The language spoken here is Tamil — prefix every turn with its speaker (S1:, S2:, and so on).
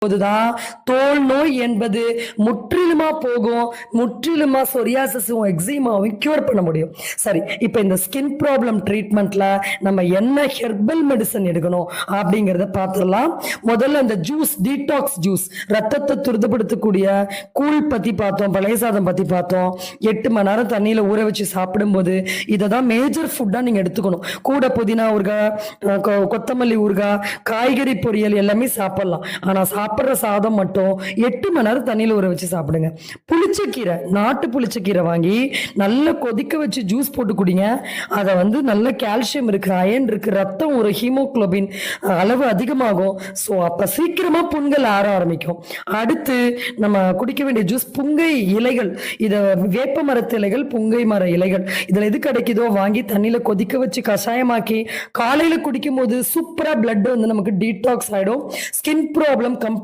S1: போதுதான் தோல் நோய் என்பது முற்றிலுமா போகும், முற்றிலுமா சொரியாசிஸும் எக்ஸிமாவும் கியூர் பண்ண முடியும். சரி, இப்போ இந்த ஸ்கின் ப்ராப்ளம் ட்ரீட்மெண்ட்ல நம்ம என்ன ஹெர்பல் மெடிசன் எடுக்கணும் அப்படிங்கிறத பார்த்துடலாம். முதல்ல இந்த ஜூஸ், டீடாக்ஸ் ஜூஸ், ரத்தத்தை துரிதப்படுத்தக்கூடிய கூழ் பத்தி பார்த்தோம், பழைய சாதம் பத்தி பார்த்தோம். 8 மணி நேரம் தண்ணியில ஊற வச்சு சாப்பிடும்போது இதை தான் மேஜர் ஃபுட்டா நீங்க எடுத்துக்கணும். கூட புதினா ஊறுகாய், கொத்தமல்லி ஊறுகாய், காய்கறி பொரியல் எல்லாமே சாப்பிடலாம். ஆனா சாப்பிட்ற சாதம் மட்டும் 8 மணி நேரம் தண்ணியில் ஊற வச்சு சாப்பிடுங்க. புளிச்சக்கீரை, நாட்டு புளிச்சக்கீரை வாங்கி நல்லா கொதிக்க வச்சு ஜூஸ் போட்டு குடிங்க. அதை நல்ல கால்சியம் இருக்கு, அயன் இருக்கு, ரத்தம் ஒரு ஹீமோகுளோபின் அளவு அதிகமாகும். ஸோ அப்போ சீக்கிரமா புண்கள் ஆற ஆரம்பிக்கும். அடுத்து நம்ம குடிக்க வேண்டிய ஜூஸ் புங்கை இலைகள், இதை வேப்ப மரத்து இலைகள், புங்கை மர இலைகள், இதில் எது கிடைக்குதோ வாங்கி தண்ணியில் கொதிக்க வச்சு கஷாயமாக்கி காலையில் குடிக்கும் போது சூப்பராக பிளட் நமக்கு டீடாக்ஸ் ஆகிடும். Skin problem complete